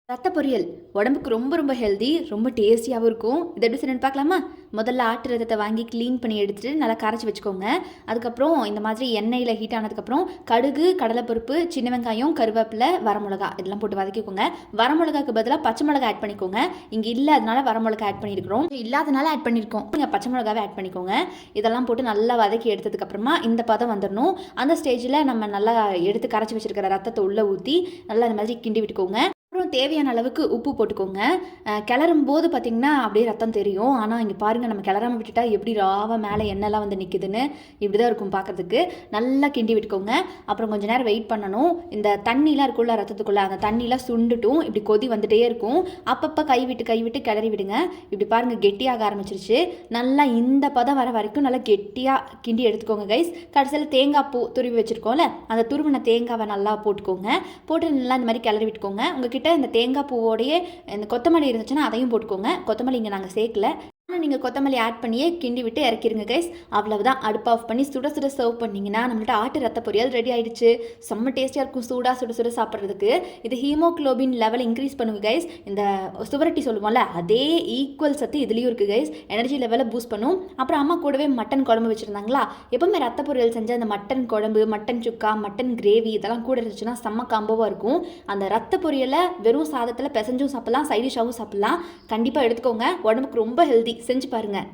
ரத்த பொரியல் உடம்புக்கு ரொம்ப ரொம்ப ஹெல்தி, ரொம்ப டேஸ்டியாகவும் இருக்கும். இதை எப்படி செய்யணும்னு பார்க்கலாமா? முதல்ல ஆட்டு ரத்தத்தை வாங்கி க்ளீன் பண்ணி எடுத்துட்டு நல்லா கரைச்சி வச்சுக்கோங்க. அதுக்கப்புறம் இந்த மாதிரி எண்ணெயில் ஹீட் ஆனதுக்கப்புறம் கடுகு, கடலைப்பருப்பு, சின்ன வெங்காயம், கருவேப்பிலை, வரமிளகா இதெல்லாம் போட்டு வதக்கிக்கோங்க. வரமிளகாக்கு பதிலாக பச்சை மிளகா ஆட் பண்ணிக்கோங்க. இங்கே இல்லை, அதனால வரமிளகா ஆட் பண்ணியிருக்கிறோம். இல்லாதனால ஆட் பண்ணியிருக்கோம். நீங்கள் பச்சை மிளகாவை ஆட் பண்ணிக்கோங்க. இதெல்லாம் போட்டு நல்லா வதக்கி எடுத்ததுக்கப்புறமா இந்த பதம் வந்துடணும். அந்த ஸ்டேஜில் நம்ம நல்லா எடுத்து கரைச்சி வச்சிருக்கிற ரத்தத்தை உள்ளே ஊற்றி நல்லா இந்த மாதிரி கிண்டி விட்டுக்கோங்க. அப்புறம் தேவையான அளவுக்கு உப்பு போட்டுக்கோங்க. கிளறும் போது பார்த்திங்கன்னா அப்படியே ரத்தம் தெரியும். ஆனால் இங்கே பாருங்கள், நம்ம கிளறாமல் விட்டுட்டா எப்படி ராவாக மேலே எண்ணெய்லாம் வந்து நிற்குதுன்னு இப்படி தான் இருக்கும் பார்க்குறதுக்கு. நல்லா கிண்டி விட்டுக்கோங்க. அப்புறம் கொஞ்சம் நேரம் வெயிட் பண்ணணும். இந்த தண்ணிலாம் இருக்குள்ள ரத்தத்துக்குள்ளே, அந்த தண்ணிலாம் சுண்டுட்டும் இப்படி கொதி வந்துகிட்டே இருக்கும். அப்பப்போ கைவிட்டு கிளறி விடுங்க. இப்படி பாருங்கள், கெட்டியாக ஆரம்பிச்சிருச்சு. நல்லா இந்த பதம் வர வரைக்கும் நல்லா கெட்டியாக கிண்டி எடுத்துக்கோங்க கைஸ். கடைசியில் தேங்காய் பூ துருவி வச்சுருக்கோம்ல, அந்த துருவின தேங்காவை நல்லா போட்டுக்கோங்க. போட்டு நல்லா இந்த மாதிரி கிளறி விட்டுக்கோங்க. உங்ககிட்ட இந்த தேங்காய் பூவோடையே இந்த கொத்தமல்லி இருந்துச்சுன்னா அதையும் போட்டுக்கோங்க. கொத்தமல்லி இங்கே நாங்கள் சேர்க்கல. ஆனால் நீங்கள் கொத்தமல்லி ஆட் பண்ணியே கிண்டி விட்டு இறக்கிருங்க கைஸ். அவ்வளவுதான். அடுப்பு ஆஃப் பண்ணி சுட சுட சர்வ் பண்ணிங்கன்னா நம்மள்ட்ட ஆட்டு ரத்த பொரியல் ரெடி ஆகிடுச்சு. செம்ம டேஸ்டியாக இருக்கும் சுட சுட சாப்பிட்றதுக்கு. இது ஹீமோக்ளோபின் லெவல் இன்க்ரீஸ் பண்ணுங்க கைஸ். இந்த சுவரட்டி சொல்லுவோம்ல, அதே ஈக்குவல் சத்து இதுலேயும் இருக்குது கைஸ். எனர்ஜி லெவலை பூஸ்ட் பண்ணும். அப்புறம் அம்மா கூடவே மட்டன் குழம்பு வச்சுருந்தாங்களா, எப்போவுமே ரத்த பொரியல் செஞ்சு அந்த மட்டன் குழம்பு, மட்டன் சுக்கா, மட்டன் கிரேவி இதெல்லாம் கூட இருந்துச்சுன்னா செம்ம காம்போவாக இருக்கும். அந்த ரத்த பொரியலை வெறும் சாதத்தில் பிசைஞ்சும் சாப்பிட்லாம், சைடிஷாகவும் சாப்பிட்லாம். கண்டிப்பாக எடுத்துக்கோங்க. உடம்புக்கு ரொம்ப ஹெல்தி. செஞ்சு பாருங்கள்.